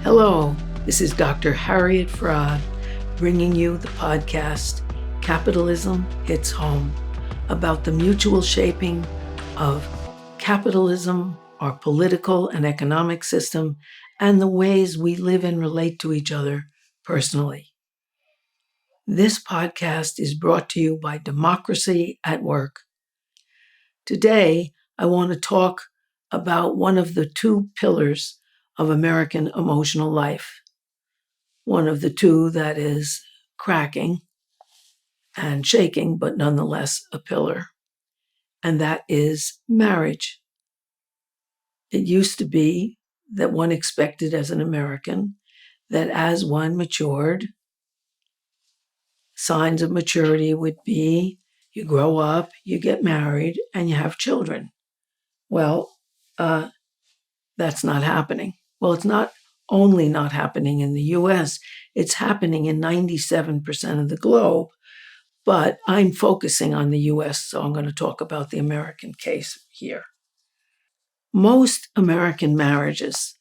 Hello, this is Dr. Harriet Fraud bringing you the podcast Capitalism Hits Home, about the mutual shaping of capitalism, our political and economic system, and the ways we live and relate to each other personally. This podcast is brought to you by Democracy at Work. Today, I want to talk about one of the two pillars of American emotional life. One of the two that is cracking and shaking, but nonetheless a pillar, and that is marriage. It used to be that one expected as an American that as one matured, signs of maturity would be you grow up, you get married, and you have children. Well, that's not happening. Well, it's not only not happening in the US, it's happening in 97% of the globe, but I'm focusing on the US, so I'm going to talk about the American case here. Most American marriages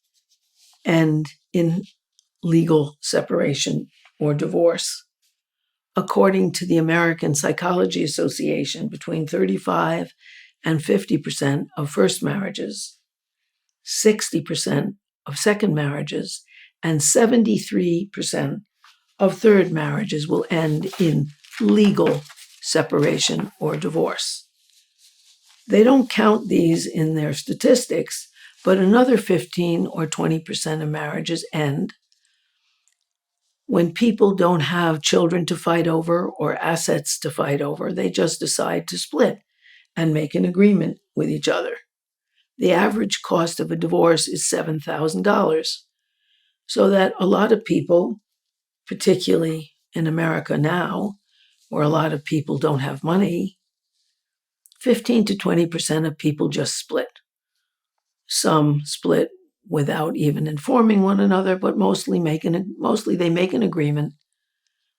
end in legal separation or divorce. According to the American Psychology Association, between 35 and 50% of first marriages, 60% of second marriages, and 73% of third marriages will end in legal separation or divorce. They don't count these in their statistics, but another 15 or 20% of marriages end when people don't have children to fight over or assets to fight over. They just decide to split and make an agreement with each other. The average cost of a divorce is $7,000. So that a lot of people, particularly in America now, where a lot of people don't have money, 15 to 20% of people just split. Some split without even informing one another, but mostly they make an agreement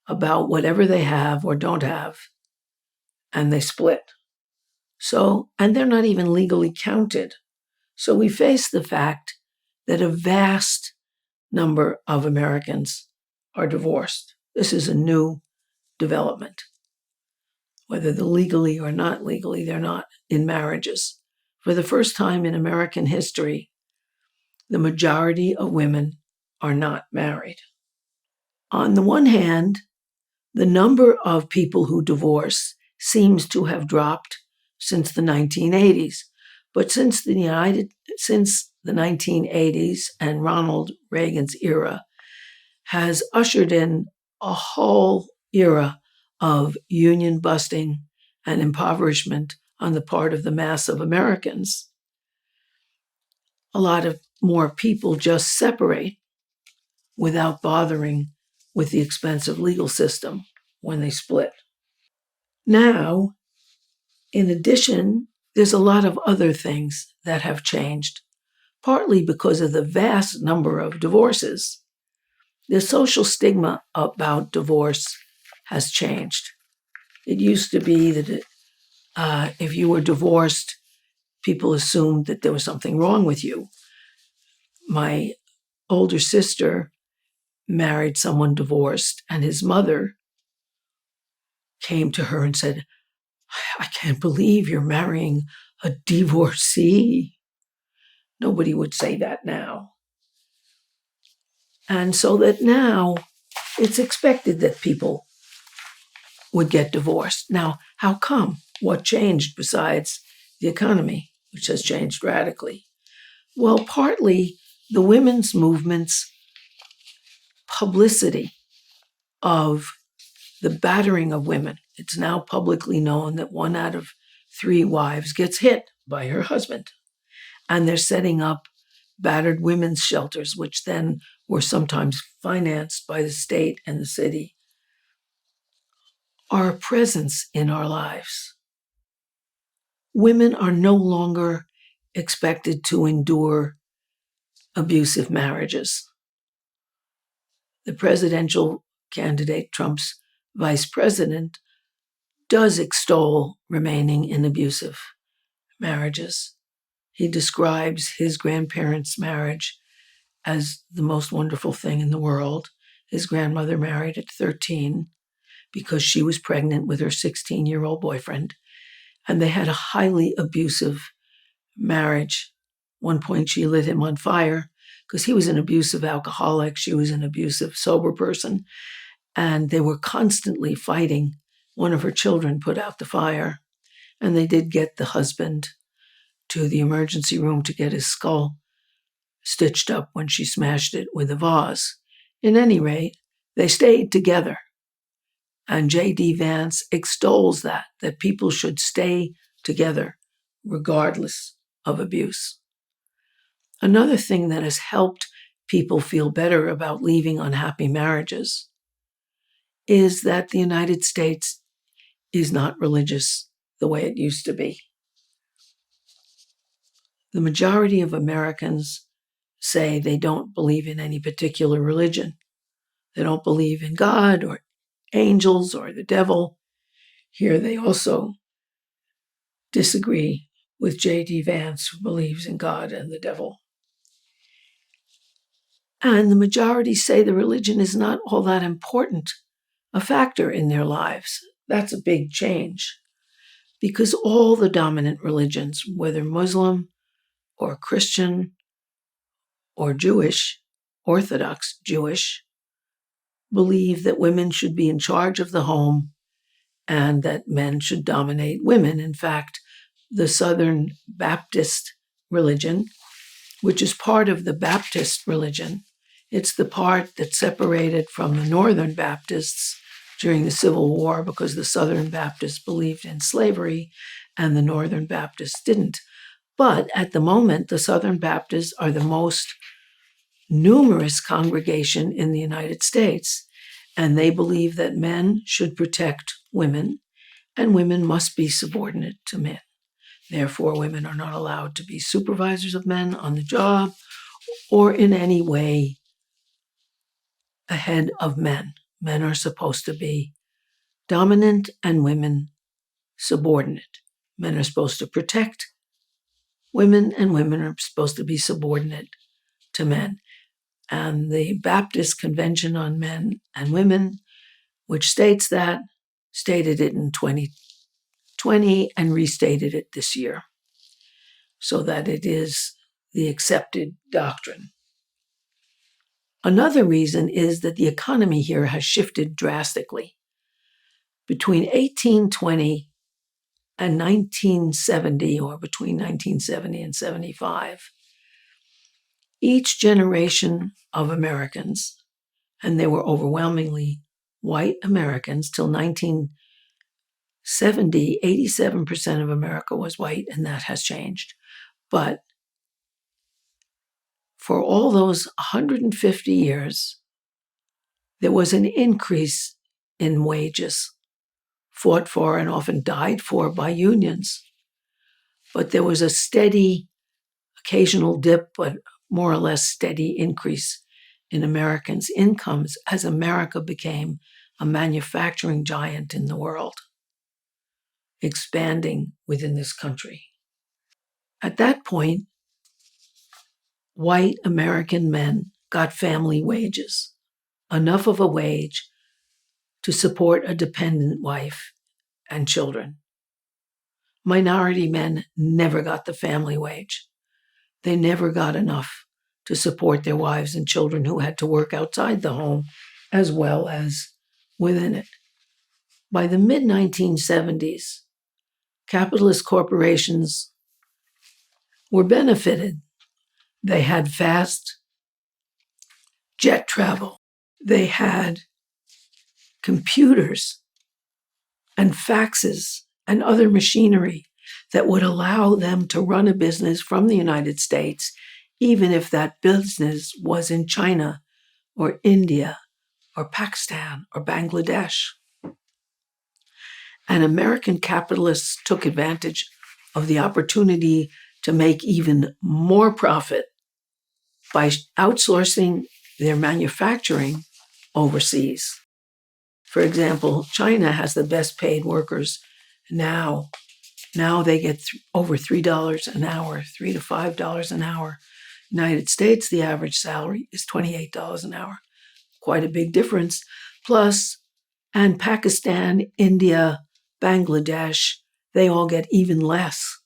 about whatever they have or don't have, and they split. And they're not even legally counted. So we face the fact that a vast number of Americans are divorced. This is a new development. Whether they're legally or not legally, they're not in marriages. For the first time in American history, the majority of women are not married. On the one hand, the number of people who divorce seems to have dropped since the 1980s. But since the 1980s and Ronald Reagan's era has ushered in a whole era of union busting and impoverishment on the part of the mass of Americans, a lot of more people just separate without bothering with the expensive legal system when they split. Now, in addition, there's a lot of other things that have changed, partly because of the vast number of divorces. The social stigma about divorce has changed. It used to be that if you were divorced, people assumed that there was something wrong with you. My older sister married someone divorced, and his mother came to her and said, "I can't believe you're marrying a divorcee." Nobody would say that now. And so that now it's expected that people would get divorced. Now, how come? What changed besides the economy, which has changed radically? Well, partly the women's movement's publicity of the battering of women. It's now publicly known that 1 out of 3 wives gets hit by her husband. And they're setting up battered women's shelters, which then were sometimes financed by the state and the city, are a presence in our lives. Women are no longer expected to endure abusive marriages. The presidential candidate, Trump's vice president, does extol remaining in abusive marriages. He describes his grandparents' marriage as the most wonderful thing in the world. His grandmother married at 13 because she was pregnant with her 16-year-old boyfriend, and they had a highly abusive marriage. One point she lit him on fire because he was an abusive alcoholic, she was an abusive sober person, and they were constantly fighting. One of her children put out the fire, and they did get the husband to the emergency room to get his skull stitched up when she smashed it with a vase. In any rate, they stayed together. And J.D. Vance extols that people should stay together regardless of abuse. Another thing that has helped people feel better about leaving unhappy marriages is that the United States is not religious the way it used to be. The majority of Americans say they don't believe in any particular religion. They don't believe in God or angels or the devil. Here they also disagree with J.D. Vance, who believes in God and the devil. And the majority say the religion is not all that important a factor in their lives. That's a big change because all the dominant religions, whether Muslim or Christian or Jewish, Orthodox Jewish, believe that women should be in charge of the home and that men should dominate women. In fact, the Southern Baptist religion, which is part of the Baptist religion, it's the part that separated from the Northern Baptists during the Civil War because the Southern Baptists believed in slavery and the Northern Baptists didn't. But at the moment, the Southern Baptists are the most numerous congregation in the United States, and they believe that men should protect women and women must be subordinate to men. Therefore, women are not allowed to be supervisors of men on the job or in any way ahead of men. Men are supposed to be dominant and women subordinate. Men are supposed to protect women and women are supposed to be subordinate to men. And the Baptist Convention on Men and Women, which states that, stated it in 2020 and restated it this year so that it is the accepted doctrine. Another reason is that the economy here has shifted drastically. Between 1820 and 1970, or between 1970 and 75, each generation of Americans, and they were overwhelmingly white Americans till 1970, 87% of America was white, and that has changed. But for all those 150 years, there was an increase in wages, fought for and often died for by unions. But there was a steady, occasional dip, but more or less steady increase in Americans' incomes as America became a manufacturing giant in the world, expanding within this country. At that point, white American men got family wages, enough of a wage to support a dependent wife and children. Minority men never got the family wage. They never got enough to support their wives and children who had to work outside the home as well as within it. By the mid-1970s, capitalist corporations were benefited. They had fast jet travel. They had computers and faxes and other machinery that would allow them to run a business from the United States, even if that business was in China or India or Pakistan or Bangladesh. And American capitalists took advantage of the opportunity to make even more profit by outsourcing their manufacturing overseas. For example, China has the best paid workers now. Now they get over $3 an hour, $3 to $5 an hour. United States, the average salary is $28 an hour. Quite a big difference. Plus, and Pakistan, India, Bangladesh, they all get even less.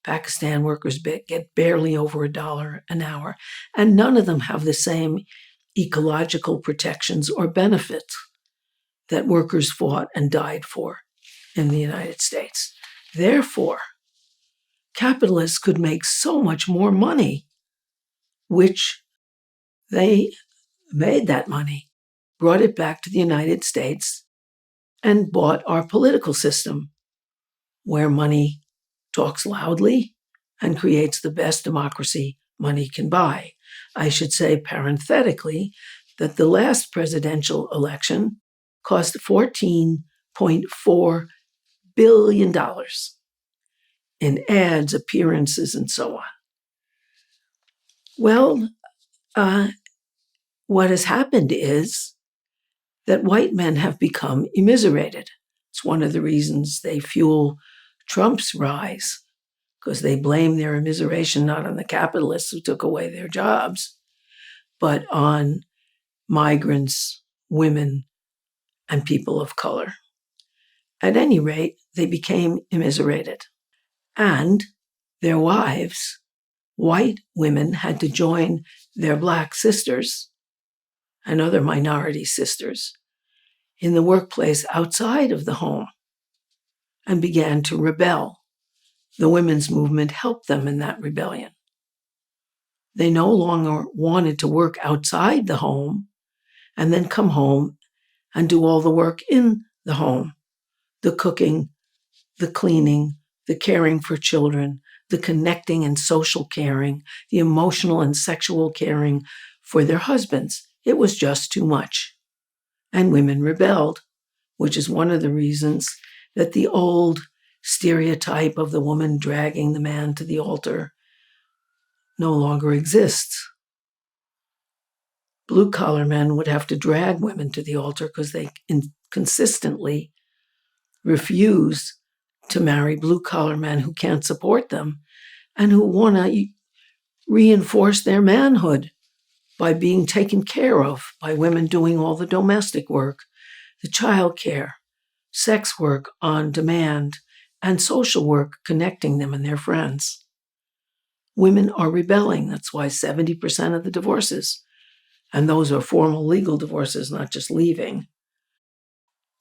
Pakistan workers get barely over $1 an hour, and none of them have the same ecological protections or benefits that workers fought and died for in the United States. Therefore, capitalists could make so much more money, which they made that money, brought it back to the United States, and bought our political system, where money talks loudly and creates the best democracy money can buy. I should say parenthetically that the last presidential election cost $14.4 billion in ads, appearances, and so on. Well, what has happened is that white men have become immiserated. It's one of the reasons they fuel Trump's rise, because they blame their immiseration not on the capitalists who took away their jobs, but on migrants, women, and people of color. At any rate, they became immiserated. And their wives, white women, had to join their black sisters and other minority sisters in the workplace outside of the home and began to rebel. The women's movement helped them in that rebellion. They no longer wanted to work outside the home and then come home and do all the work in the home, the cooking, the cleaning, the caring for children, the connecting and social caring, the emotional and sexual caring for their husbands. It was just too much. And women rebelled, which is one of the reasons that the old stereotype of the woman dragging the man to the altar no longer exists. Blue-collar men would have to drag women to the altar because they consistently refuse to marry blue-collar men who can't support them and who want to reinforce their manhood by being taken care of by women doing all the domestic work, the child care, sex work on demand, and social work connecting them and their friends. Women are rebelling. That's why 70% of the divorces, and those are formal legal divorces, not just leaving,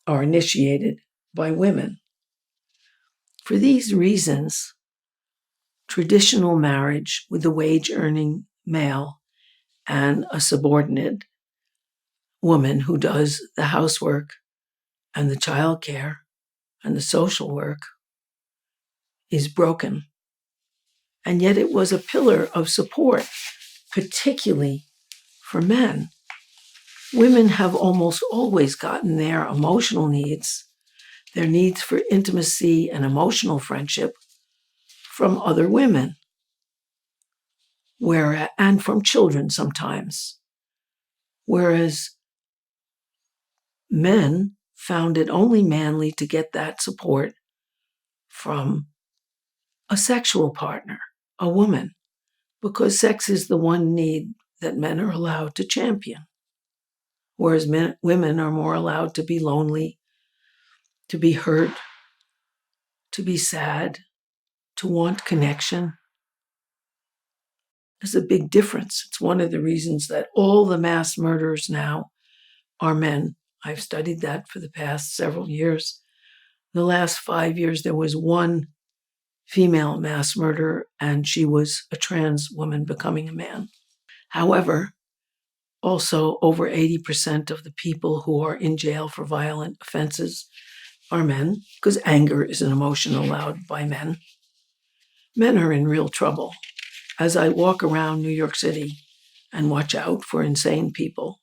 are initiated by women. For these reasons, traditional marriage with a wage-earning male and a subordinate woman who does the housework and the child care and the social work is broken. And yet it was a pillar of support, particularly for men. Women have almost always gotten their emotional needs, their needs for intimacy and emotional friendship, from other women, and from children sometimes. Whereas men found it only manly to get that support from a sexual partner, a woman, because sex is the one need that men are allowed to champion. Whereas women are more allowed to be lonely, to be hurt, to be sad, to want connection. There's a big difference. It's one of the reasons that all the mass murderers now are men. I've studied that for the past several years. In the last 5 years, there was one female mass murderer, and she was a trans woman becoming a man. However, also over 80% of the people who are in jail for violent offenses are men, because anger is an emotion allowed by men. Men are in real trouble. As I walk around New York City and watch out for insane people,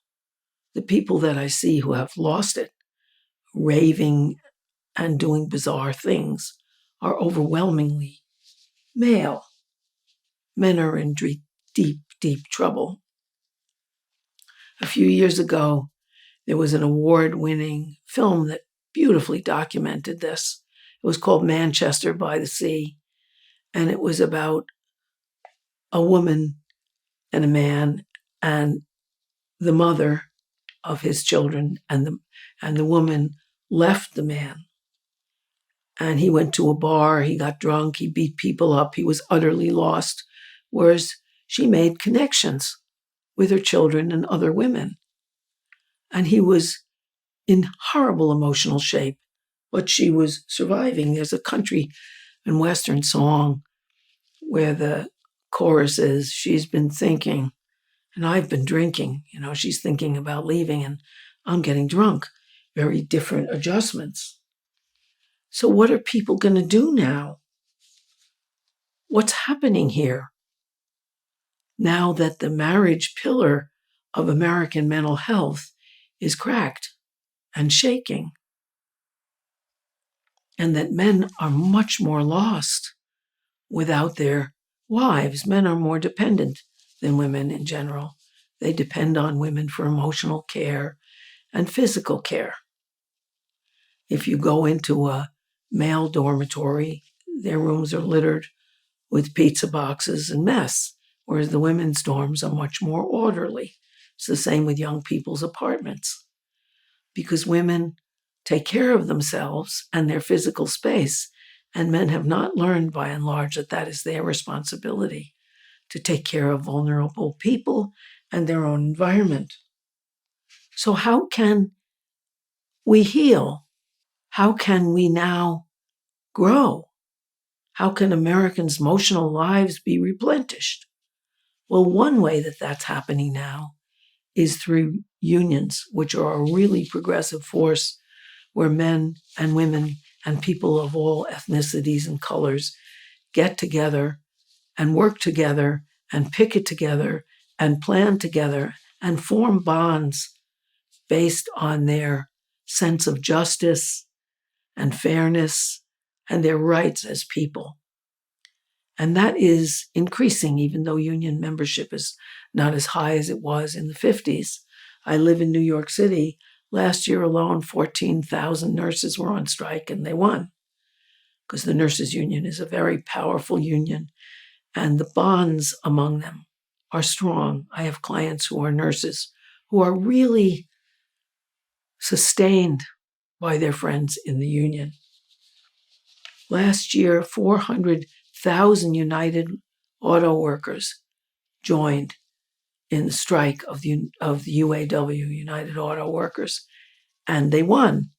the people that I see who have lost it, raving and doing bizarre things, are overwhelmingly male. Men are in deep, deep trouble. A few years ago, there was an award-winning film that beautifully documented this. It was called Manchester by the Sea, and it was about a woman and a man, and the mother of his children, and the woman left the man. And he went to a bar, he got drunk, he beat people up, he was utterly lost. Whereas she made connections with her children and other women. And he was in horrible emotional shape, but she was surviving. There's a country and western song where the chorus is, she's been thinking, and I've been drinking. She's thinking about leaving, and I'm getting drunk. Very different adjustments. So what are people going to do now? What's happening here? Now that the marriage pillar of American mental health is cracked and shaking, and that men are much more lost without their wives. Men are more dependent than women in general. They depend on women for emotional care and physical care. If you go into a male dormitory, their rooms are littered with pizza boxes and mess, whereas the women's dorms are much more orderly. It's the same with young people's apartments. Because women take care of themselves and their physical space, and men have not learned, by and large, that that is their responsibility to take care of vulnerable people and their own environment. So how can we heal? How can we now grow? How can Americans' emotional lives be replenished? Well, one way that that's happening now is through unions, which are a really progressive force where men and women and people of all ethnicities and colors get together and work together and picket together and plan together and form bonds based on their sense of justice and fairness and their rights as people. And that is increasing, even though union membership is not as high as it was in the 50s. I live in New York City. Last year alone, 14,000 nurses were on strike, and they won, because the nurses' union is a very powerful union, and the bonds among them are strong. I have clients who are nurses who are really sustained by their friends in the union. Last year, 400,000 United Auto Workers joined in the strike of the UAW, United Auto Workers, and they won.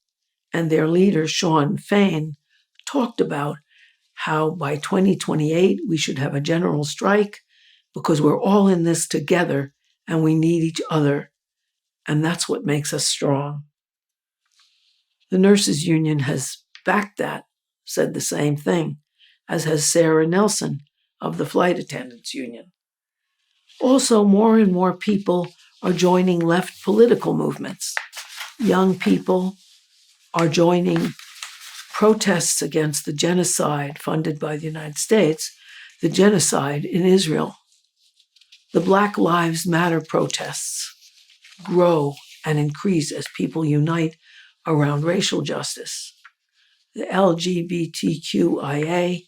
And their leader, Sean Fain, talked about how by 2028 we should have a general strike because we're all in this together and we need each other. And that's what makes us strong. The nurses' union has backed that, said the same thing, as has Sarah Nelson of the flight attendants union. Also, more and more people are joining left political movements. Young people are joining protests against the genocide funded by the United States, the genocide in Israel. The Black Lives Matter protests grow and increase as people unite around racial justice. The LGBTQIA,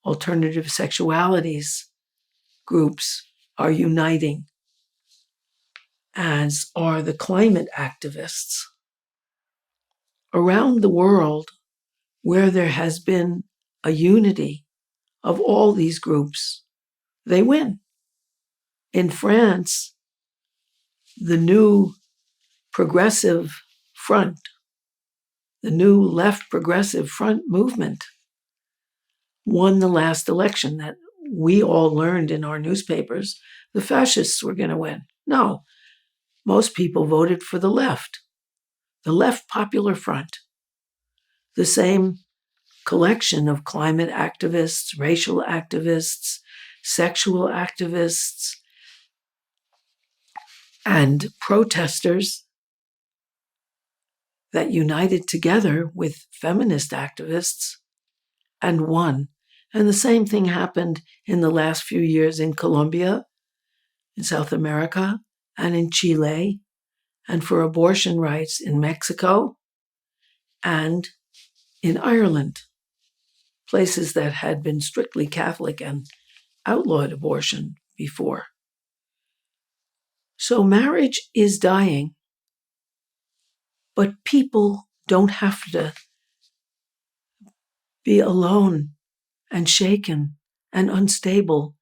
alternative sexualities groups are uniting, as are the climate activists. Around the world, where there has been a unity of all these groups, they win. In France, the new progressive front, the new left progressive front movement, won the last election that we all learned in our newspapers the fascists were going to win. No, most people voted for the left Popular Front, the same collection of climate activists, racial activists, sexual activists, and protesters that united together with feminist activists and won. And the same thing happened in the last few years in Colombia, in South America, and in Chile, and for abortion rights in Mexico and in Ireland, places that had been strictly Catholic and outlawed abortion before. So marriage is dying, but people don't have to be alone and shaken and unstable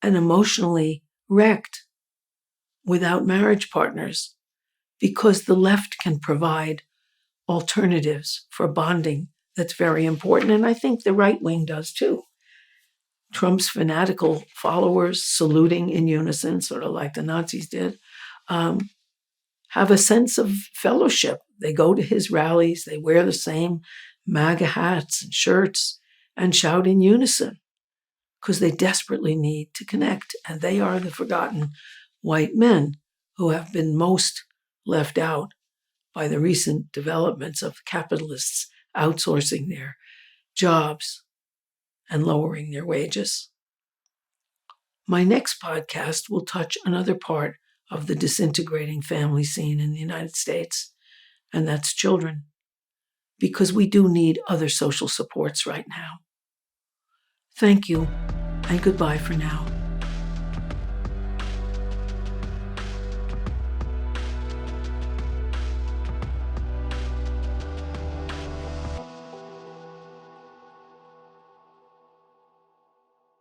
and emotionally wrecked without marriage partners, because the left can provide alternatives for bonding that's very important. And I think the right wing does too. Trump's fanatical followers saluting in unison, sort of like the Nazis did, have a sense of fellowship. They go to his rallies, they wear the same MAGA hats and shirts and shout in unison because they desperately need to connect. And they are the forgotten white men who have been most left out by the recent developments of capitalists outsourcing their jobs and lowering their wages. My next podcast will touch another part of the disintegrating family scene in the United States, and that's children, because we do need other social supports right now. Thank you, and goodbye for now.